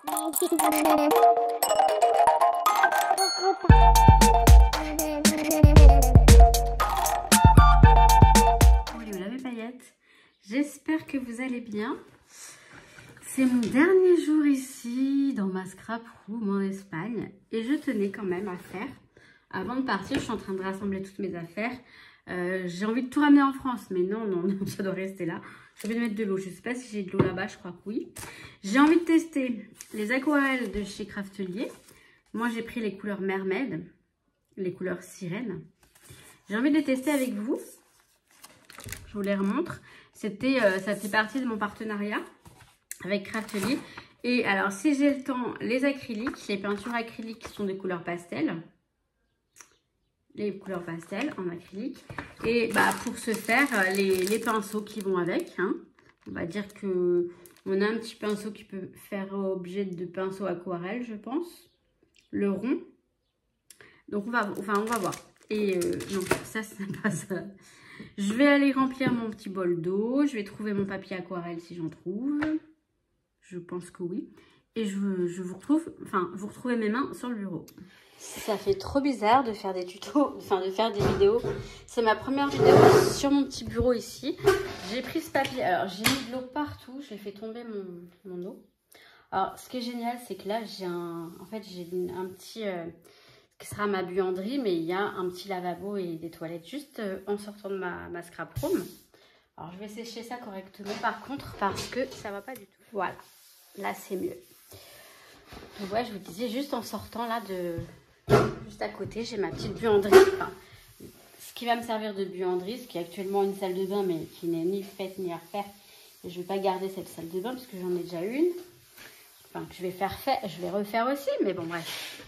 Voilà mes paillettes, j'espère que vous allez bien. C'est mon dernier jour ici dans ma scrap room en Espagne et je tenais quand même à faire, avant de partir, je suis en train de rassembler toutes mes affaires. J'ai envie de tout ramener en France, mais non, ça doit rester là. J'ai envie de mettre de l'eau, je ne sais pas si j'ai de l'eau là-bas, je crois que oui. J'ai envie de tester les aquarelles de chez Craftelier. Moi j'ai pris les couleurs Mermaid, les couleurs sirène. J'ai envie de les tester avec vous. Je vous les remontre. Ça fait partie de mon partenariat avec Craftelier. Et alors, si j'ai le temps, les acryliques, les peintures acryliques sont des couleurs pastel. Les couleurs pastel en acrylique. Et pour ce faire, les pinceaux qui vont avec. Hein. On va dire que on a un petit pinceau qui peut faire objet de pinceau aquarelle, je pense. Le rond. Donc, on va voir. Et non, ça, c'est pas ça. Je vais aller remplir mon petit bol d'eau. Je vais trouver mon papier aquarelle si j'en trouve. Je pense que oui. Et je vous retrouve, vous retrouvez mes mains sur le bureau. Ça fait trop bizarre de faire des tutos, de faire des vidéos. C'est ma première vidéo sur mon petit bureau ici. J'ai pris ce papier. Alors, j'ai mis de l'eau partout. J'ai fait tomber mon eau. Alors, ce qui est génial, c'est que là, j'ai un petit... qui sera ma buanderie, mais il y a un petit lavabo et des toilettes juste en sortant de ma scrap room. Alors, je vais sécher ça correctement par contre parce que ça va pas du tout. Voilà, là c'est mieux. Donc, ouais, je vous disais, juste en sortant là juste à côté, j'ai ma petite buanderie. Ce qui va me servir de buanderie, ce qui est actuellement une salle de bain, mais qui n'est ni faite ni à refaire. Et je vais pas garder cette salle de bain parce que j'en ai déjà une. Que je vais refaire aussi, mais bon, bref.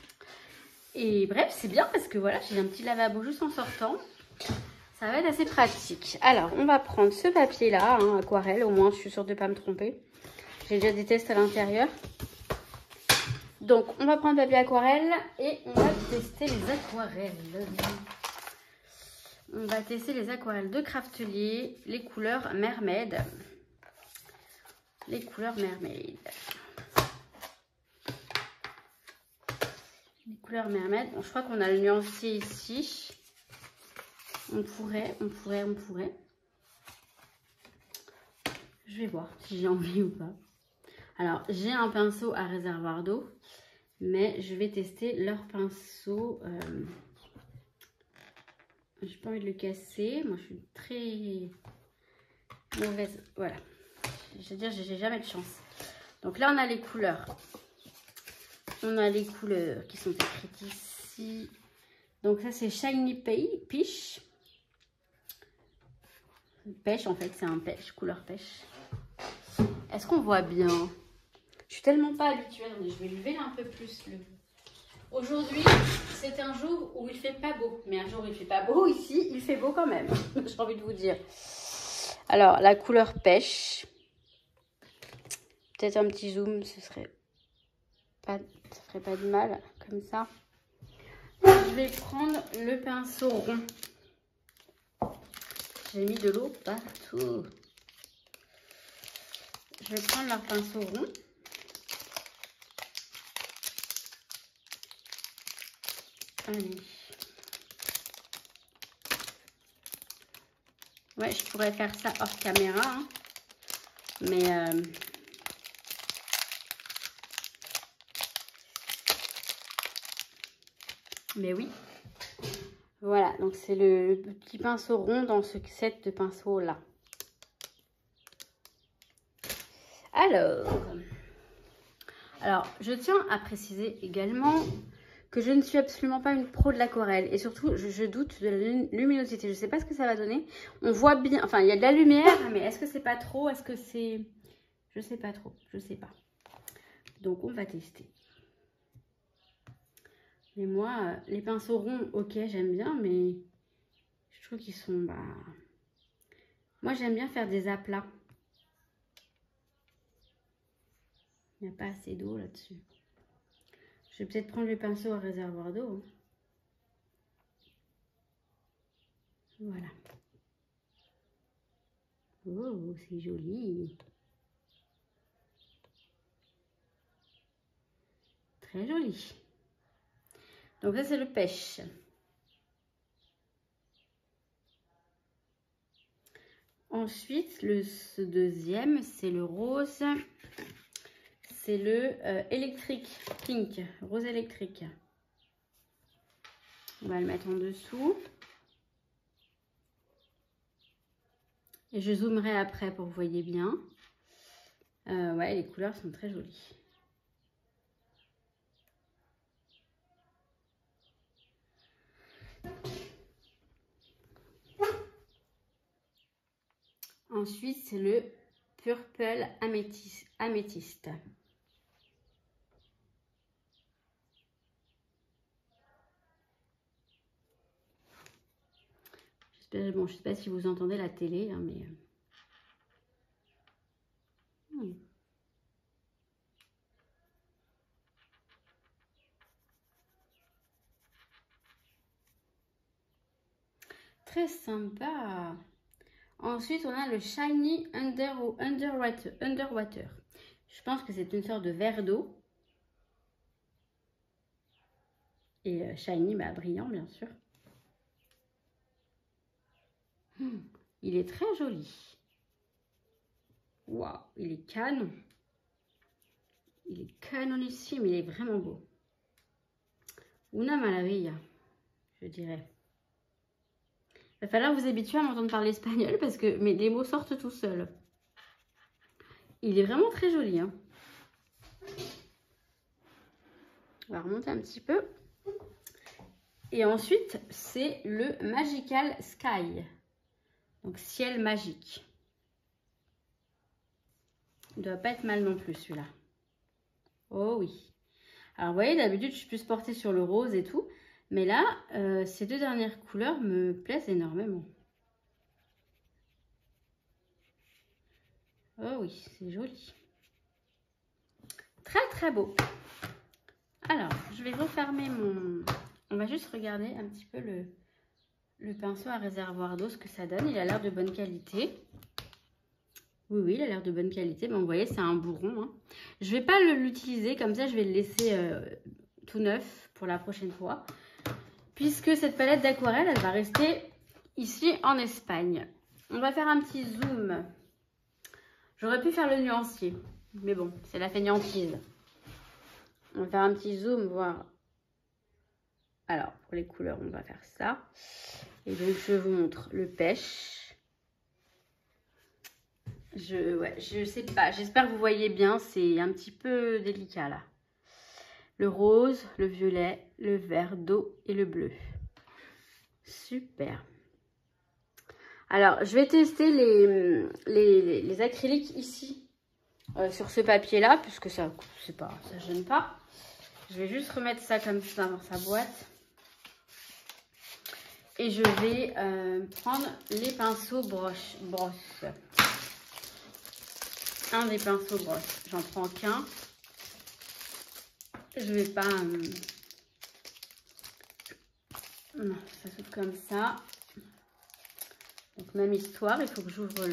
Et bref, c'est bien parce que voilà, j'ai un petit lavabo juste en sortant. Ça va être assez pratique. Alors, on va prendre ce papier-là, hein, aquarelle. Au moins, je suis sûre de ne pas me tromper. J'ai déjà des tests à l'intérieur. Donc, on va prendre le papier aquarelle et on va tester les aquarelles. On va tester les aquarelles de Craftelier, les couleurs Mermaid. Les couleurs Mermaid. Les couleurs Mermaid. Bon, je crois qu'on a le nuancier ici. On pourrait. Je vais voir si j'ai envie ou pas. Alors, j'ai un pinceau à réservoir d'eau. Mais je vais tester leur pinceau. J'ai pas envie de le casser. Moi, je suis très mauvaise. Voilà. Je veux dire, j'ai jamais de chance. Donc là, on a les couleurs. On a les couleurs qui sont écrites ici. Donc ça, c'est Shiny Peach. Pêche, en fait, c'est un pêche, couleur pêche. Est-ce qu'on voit bien? Je suis tellement pas habituée, mais je vais lever un peu plus le... Aujourd'hui, c'est un jour où il fait pas beau. Mais un jour où il fait pas beau, ici, il fait beau quand même. J'ai envie de vous dire. Alors, la couleur pêche. Peut-être un petit zoom, ça ferait pas de mal, comme ça. Je vais prendre le pinceau rond. J'ai mis de l'eau partout. Je vais prendre leur pinceau rond. Allez. Ouais, je pourrais faire ça hors caméra. Hein. Mais oui. Voilà, donc c'est le petit pinceau rond dans ce set de pinceaux là. Alors, je tiens à préciser également que je ne suis absolument pas une pro de l'aquarelle. Et surtout, je doute de la luminosité. Je ne sais pas ce que ça va donner. On voit bien, enfin, il y a de la lumière, mais est-ce que c'est pas trop? Est-ce que c'est... Je sais pas trop, je sais pas. Donc, on va tester. Mais moi, les pinceaux ronds, ok, j'aime bien, mais je trouve qu'ils sont... Moi, j'aime bien faire des aplats. Il n'y a pas assez d'eau là-dessus. Je vais peut-être prendre le pinceau à réservoir d'eau. Voilà. Oh, c'est joli. Très joli. Donc ça, c'est le pêche. Ensuite, ce deuxième, c'est le rose. C'est le électrique, pink, rose électrique. On va le mettre en dessous. Et je zoomerai après pour que vous voyez bien. Ouais, les couleurs sont très jolies. Ensuite, c'est le purple améthyste. Bon, je ne sais pas si vous entendez la télé, hein, mais... Très sympa. Ensuite, on a le Shiny Underwater. Je pense que c'est une sorte de verre d'eau. Et shiny, bah, brillant, bien sûr. Il est très joli. Waouh, il est canon. Il est canonissime, il est vraiment beau. Una maravilla, je dirais. Il va falloir vous habituer à m'entendre parler espagnol parce que les mots sortent tout seuls. Il est vraiment très joli. Hein. On va remonter un petit peu. Et ensuite, c'est le Magical Sky. Donc, ciel magique. Il ne doit pas être mal non plus, celui-là. Oh oui. Alors, vous voyez, d'habitude, je suis plus portée sur le rose et tout. Mais là, ces deux dernières couleurs me plaisent énormément. Oh oui, c'est joli. Très, très beau. Alors, je vais refermer mon... On va juste regarder un petit peu le pinceau à réservoir d'eau, ce que ça donne. Il a l'air de bonne qualité. Oui, oui, il a l'air de bonne qualité. Mais vous voyez, c'est un bourron. Hein. Je ne vais pas l'utiliser. Comme ça, je vais le laisser tout neuf pour la prochaine fois. Puisque cette palette d'aquarelle, elle va rester ici en Espagne. On va faire un petit zoom. J'aurais pu faire le nuancier. Mais bon, c'est la fainéantise. On va faire un petit zoom, voir. Alors, pour les couleurs, on va faire ça. Et donc, je vous montre le pêche. Je sais pas. J'espère que vous voyez bien. C'est un petit peu délicat, là. Le rose, le violet, le vert d'eau et le bleu. Super. Alors, je vais tester les acryliques ici, sur ce papier-là, puisque ça gêne pas. Je vais juste remettre ça comme ça dans sa boîte. Et je vais prendre les pinceaux brosse. Un des pinceaux brosse. J'en prends qu'un. Je vais pas... Non, ça saute comme ça. Donc, même histoire, il faut que j'ouvre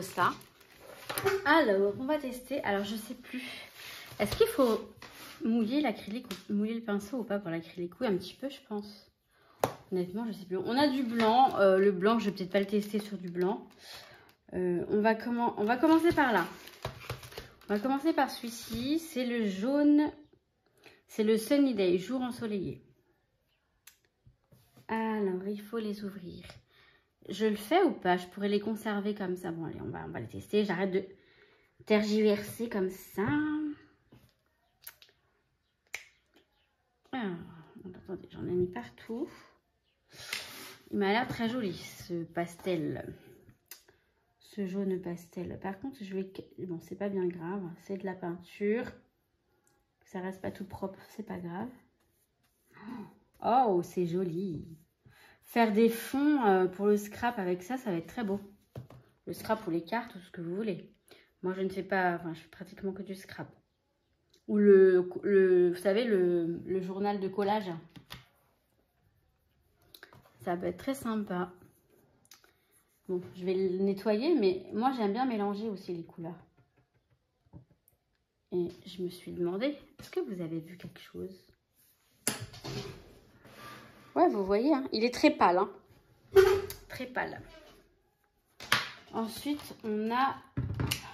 ça. Alors, on va tester. Alors, je sais plus. Est-ce qu'il faut mouiller l'acrylique ou mouiller le pinceau ou pas pour l'acrylique? Oui, un petit peu, je pense. Honnêtement, je sais plus. On a du blanc. Le blanc, je vais peut-être pas le tester sur du blanc. On va commencer par là. On va commencer par celui-ci. C'est le jaune. C'est le Sunny Day, jour ensoleillé. Alors, il faut les ouvrir. Je le fais ou pas? Je pourrais les conserver comme ça. Bon, allez, on va les tester. J'arrête de tergiverser comme ça. Alors, attendez, j'en ai mis partout. Il m'a l'air très joli, ce pastel. Ce jaune pastel. Par contre, bon, c'est pas bien grave. C'est de la peinture. Ça reste pas tout propre, c'est pas grave. Oh, c'est joli. Faire des fonds pour le scrap avec ça, ça va être très beau. Le scrap ou les cartes, ou ce que vous voulez. Moi, je ne fais pas... Enfin, je fais pratiquement que du scrap. Ou vous savez, le journal de collage. Ça peut être très sympa. Bon, je vais le nettoyer, mais moi, j'aime bien mélanger aussi les couleurs. Et je me suis demandé, est-ce que vous avez vu quelque chose? Ouais, vous voyez, hein, il est très pâle. Hein. Très pâle. Ensuite, on a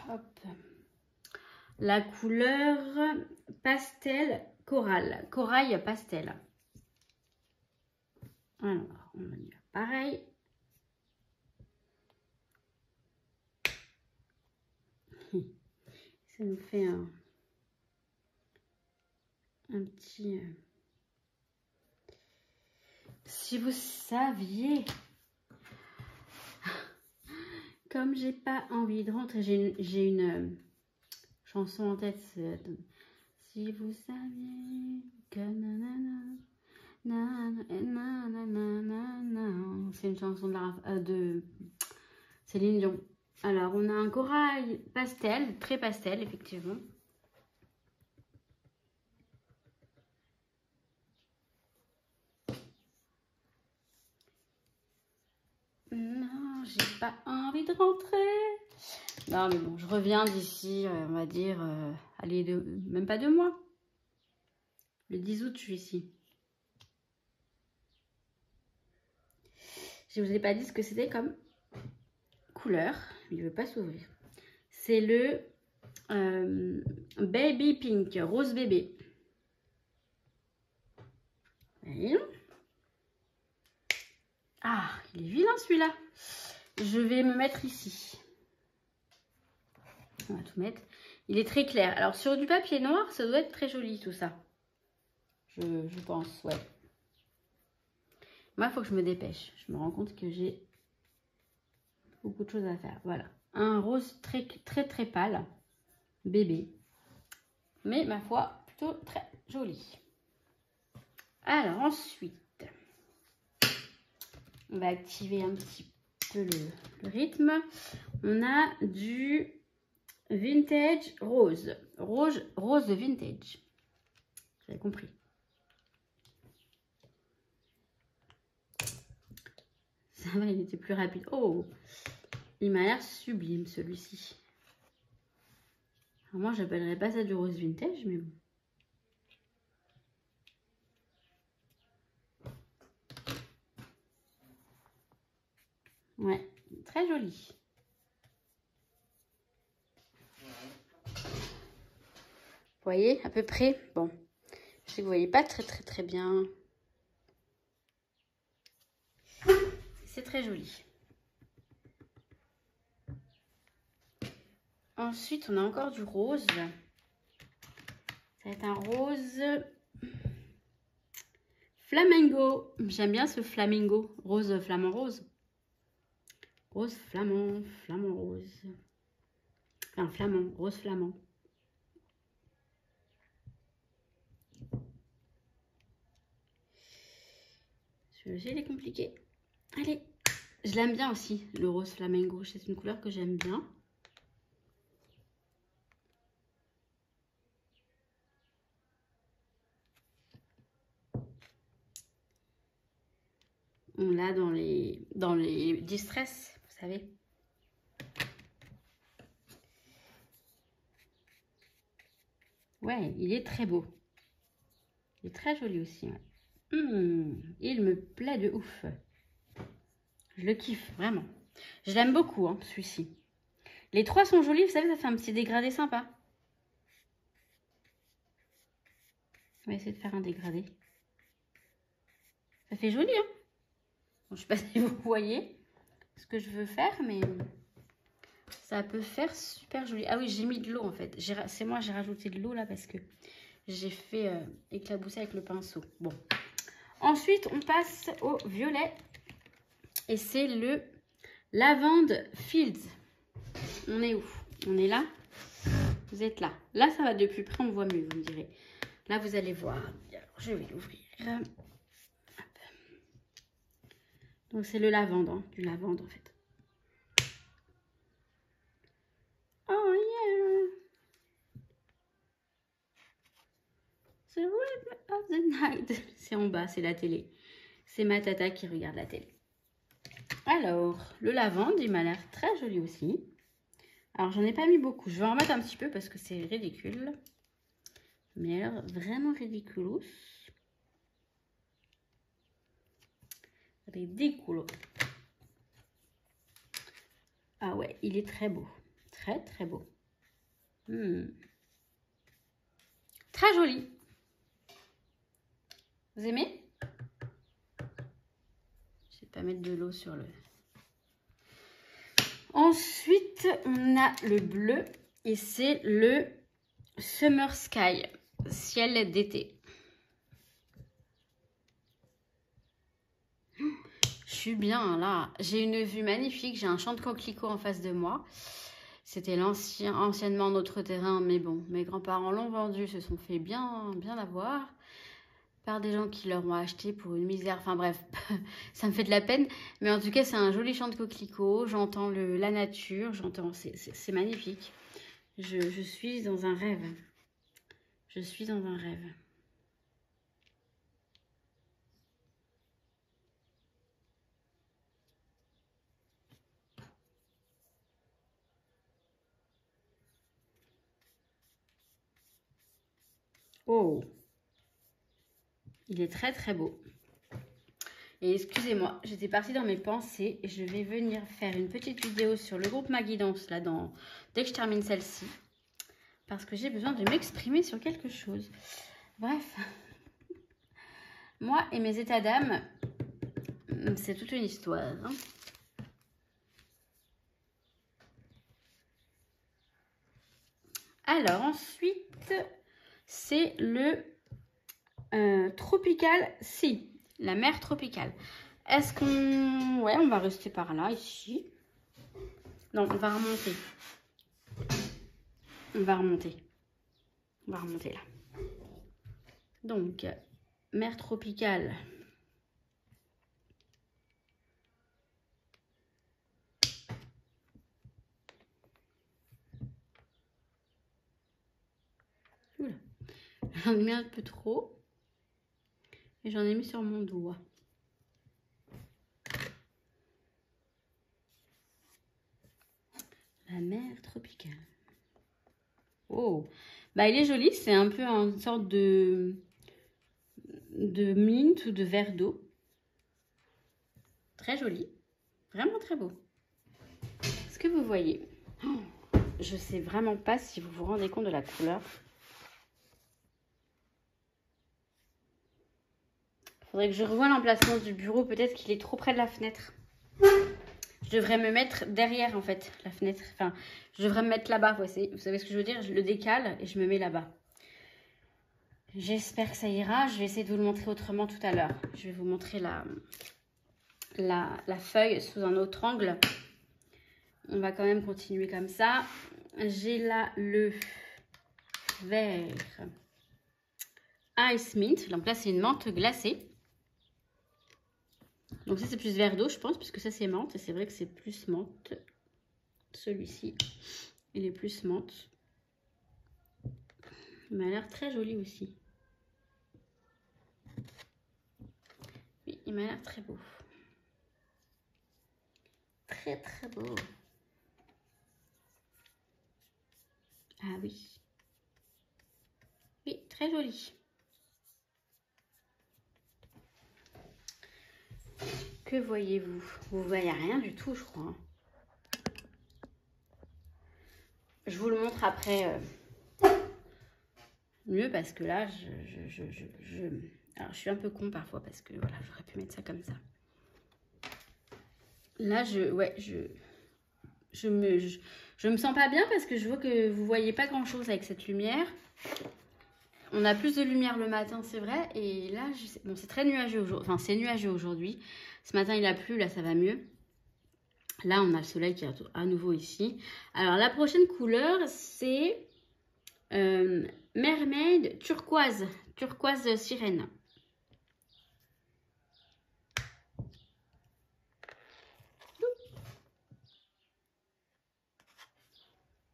hop, la couleur pastel corail. Corail pastel. Alors, on va dire pareil. Ça nous fait un petit... Si vous saviez, comme j'ai pas envie de rentrer, j'ai une chanson en tête. Si vous saviez que c'est une chanson de Céline Dion. Alors, on a un corail pastel, très pastel, effectivement. Non, j'ai pas envie de rentrer. Non, mais bon, je reviens d'ici, on va dire, allez, même pas 2 mois. Le 10 août, je suis ici. Je vous ai pas dit ce que c'était comme couleur. Il ne veut pas s'ouvrir. C'est le Baby Pink, rose bébé. Voyez. Ah, il est vilain celui-là. Je vais me mettre ici. On va tout mettre. Il est très clair. Alors, sur du papier noir, ça doit être très joli tout ça. Je pense, ouais. Moi, il faut que je me dépêche. Je me rends compte que j'ai beaucoup de choses à faire. Voilà. Un rose très, très, très pâle. Bébé. Mais, ma foi, plutôt très joli. Alors, ensuite, on va activer un petit peu le rythme. On a du vintage rose. Rose vintage. Vous avez compris. Ça va, il était plus rapide. Oh, il m'a l'air sublime celui-ci. Moi, j'appellerais pas ça du rose vintage, mais bon. Ouais, très joli. Vous voyez, à peu près. Bon, je sais que vous voyez pas très bien. C'est très joli. Ensuite, on a encore du rose. Ça va être un rose flamingo. J'aime bien ce flamingo. Rose flamant rose. Rose flamand, flamant rose. Enfin, flamand, rose flamand. Celui-ci, il est compliqué. Allez, je l'aime bien aussi, le rose flamingo. C'est une couleur que j'aime bien. On l'a dans les distress, vous savez. Ouais, il est très beau. Il est très joli aussi. Ouais. Il me plaît de ouf. Je le kiffe, vraiment. Je l'aime beaucoup, hein, celui-ci. Les 3 sont jolis, vous savez, ça fait un petit dégradé sympa. On va essayer de faire un dégradé. Ça fait joli, hein. Bon, je sais pas si vous voyez ce que je veux faire, mais ça peut faire super joli. Ah oui, j'ai mis de l'eau, en fait. C'est moi, j'ai rajouté de l'eau, là, parce que j'ai fait éclabousser avec le pinceau. Bon. Ensuite, on passe au violet. Et c'est le Lavande Fields. On est où? On est là? Vous êtes là. Là, ça va de plus près, on voit mieux, vous me direz. Là, vous allez voir. Alors, je vais l'ouvrir. Donc, c'est le lavande, hein, du lavande, en fait. Oh, yeah! The rhythm of the night. C'est en bas, c'est la télé. C'est ma tata qui regarde la télé. Alors, le lavande, il m'a l'air très joli aussi. Alors, j'en ai pas mis beaucoup. Je vais en mettre un petit peu parce que c'est ridicule. Mais alors, vraiment ridiculous. Ridicule. Ah ouais, il est très beau. Très, très beau. Très joli. Vous aimez? Je vais pas mettre de l'eau sur le... Ensuite, on a le bleu. Et c'est le Summer Sky. Ciel d'été. Je suis bien là. J'ai une vue magnifique. J'ai un champ de coquelicots en face de moi. C'était anciennement notre terrain. Mais bon, mes grands-parents l'ont vendu. Se sont fait bien avoir. Par des gens qui leur ont acheté pour une misère. Enfin bref, ça me fait de la peine. Mais en tout cas, c'est un joli champ de coquelicots. J'entends la nature. C'est magnifique. Je suis dans un rêve. Je suis dans un rêve. Oh, il est très très beau. Et excusez-moi, j'étais partie dans mes pensées et je vais venir faire une petite vidéo sur le groupe Ma Guidance là dès que je termine celle-ci. Parce que j'ai besoin de m'exprimer sur quelque chose. Bref, moi et mes états d'âme, c'est toute une histoire. Hein. Alors ensuite, c'est le Tropical Sea, la mer tropicale. Est-ce qu'on... Ouais, on va rester par là, ici. Non, on va remonter. On va remonter. On va remonter là. Donc, mer tropicale. Oula. J'en ai mis un peu trop. Et j'en ai mis sur mon doigt. La mer tropicale. Oh, bah il est joli. C'est un peu une sorte de mint ou de verre d'eau. Très joli. Vraiment très beau. Est-ce que vous voyez? Oh, je sais vraiment pas si vous vous rendez compte de la couleur. Faudrait que je revoie l'emplacement du bureau. Peut-être qu'il est trop près de la fenêtre. Je devrais me mettre derrière, en fait, la fenêtre. Enfin, je devrais me mettre là-bas. Vous savez ce que je veux dire? Je le décale et je me mets là-bas. J'espère que ça ira. Je vais essayer de vous le montrer autrement tout à l'heure. Je vais vous montrer la feuille sous un autre angle. On va quand même continuer comme ça. J'ai là le vert Ice Mint. Donc là, c'est une menthe glacée. Donc ça, c'est plus verre d'eau, je pense, puisque ça, c'est menthe. Et c'est vrai que c'est plus menthe. Celui-ci, il est plus menthe. Il m'a l'air très joli aussi. Oui, il m'a l'air très beau. Très, très beau. Ah oui. Oui, très joli. Que voyez-vous? Vous voyez rien du tout, je crois. Je vous le montre après mieux parce que là, alors, je suis un peu con parfois parce que voilà, j'aurais pu mettre ça comme ça. Là, je me sens pas bien parce que je vois que vous voyez pas grand-chose avec cette lumière. On a plus de lumière le matin, c'est vrai. Et là, bon, c'est très nuageux aujourd'hui. Enfin, c'est nuageux aujourd'hui. Ce matin, il a plu. Là, ça va mieux. Là, on a le soleil qui est à nouveau ici. Alors, la prochaine couleur, c'est Mermaid turquoise. Turquoise sirène.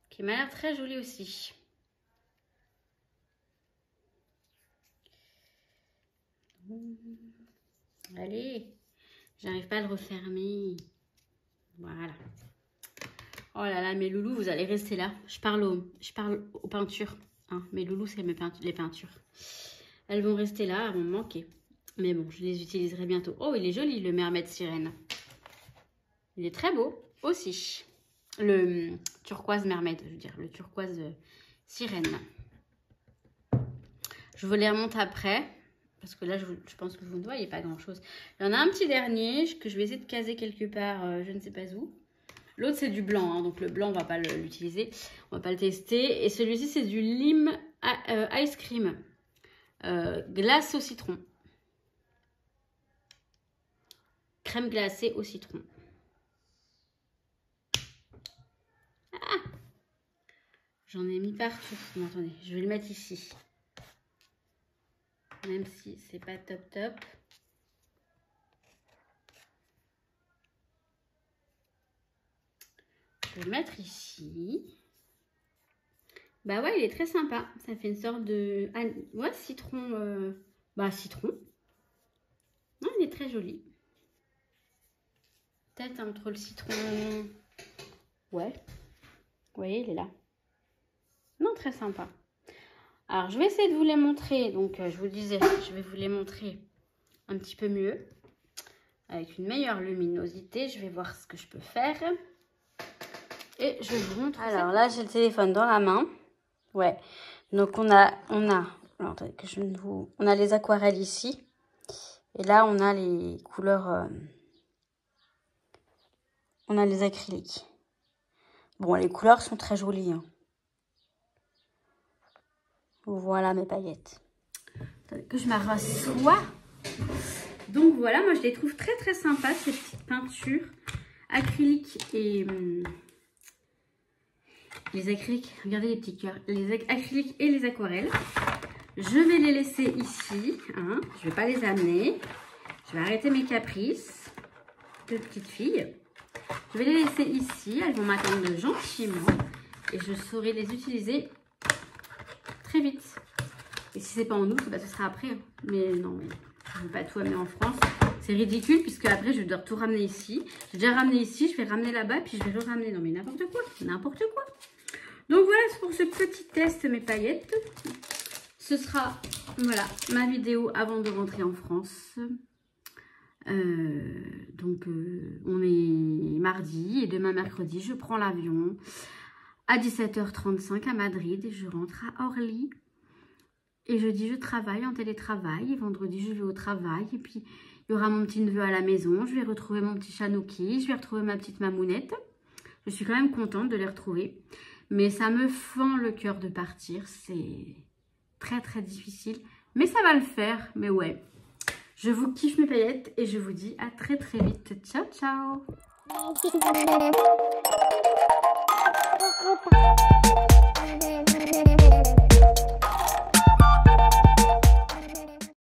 Qui m'a l'air très jolie aussi. Allez, j'arrive pas à le refermer. Voilà. Oh là là, mes loulous, vous allez rester là. Je parle aux peintures. Hein, mes loulous, c'est les peintures. Elles vont rester là, elles vont me manquer. Mais bon, je les utiliserai bientôt. Oh, il est joli, le Mermaid Sirène. Il est très beau aussi. Le turquoise Mermaid, je veux dire. Le turquoise sirène. Je vous les remonte après. Parce que là, je pense que vous ne voyez pas grand-chose. Il y en a un petit dernier que je vais essayer de caser quelque part, je ne sais pas où. L'autre, c'est du blanc. Hein, donc, le blanc, on ne va pas l'utiliser. On ne va pas le tester. Et celui-ci, c'est du lime ice cream. Glace au citron. Crème glacée au citron. Ah! J'en ai mis partout. Non, attendez, je vais le mettre ici. Même si c'est pas top top. Je vais le mettre ici. Bah ouais, il est très sympa. Ça fait une sorte de... Ah, ouais, citron. Citron. Non, il est très joli. Peut-être entre le citron... Ouais. Vous voyez, il est là. Non, très sympa. Alors, je vais essayer de vous les montrer. Donc, je vous disais, je vais vous les montrer un petit peu mieux. Avec une meilleure luminosité. Je vais voir ce que je peux faire. Et je vous montre. Alors là, j'ai le téléphone dans la main. Ouais. Donc, on a les aquarelles ici. Et là, on a les couleurs... on a les acryliques. Bon, les couleurs sont très jolies. Hein. Voilà mes paillettes. Attendez que je m'assoie. Donc voilà, moi je les trouve très très sympas, ces petites peintures acryliques et... les acryliques, regardez les petits cœurs. Les acryliques et les aquarelles. Je vais les laisser ici. Hein. Je ne vais pas les amener. Je vais arrêter mes caprices de petite fille. Je vais les laisser ici. Elles vont m'attendre gentiment. Et je saurai les utiliser très vite. Et si c'est pas en août, bah, ce sera après. Mais non, mais je ne veux pas tout amener en France. C'est ridicule puisque après je dois tout ramener ici. J'ai déjà ramené ici, je vais ramener là-bas, puis je vais le ramener. Non mais n'importe quoi, n'importe quoi. Donc voilà, c'est pour ce petit test mes paillettes. Ce sera, voilà, ma vidéo avant de rentrer en France. On est mardi et demain mercredi, je prends l'avion à 17h35 à Madrid et je rentre à Orly. Et jeudi, je travaille en télétravail. Et vendredi, je vais au travail. Et puis, il y aura mon petit neveu à la maison. Je vais retrouver mon petit Chanouki. Je vais retrouver ma petite Mamounette. Je suis quand même contente de les retrouver. Mais ça me fend le cœur de partir. C'est très, très difficile. Mais ça va le faire. Mais ouais, je vous kiffe mes paillettes. Et je vous dis à très, très vite. Ciao, ciao.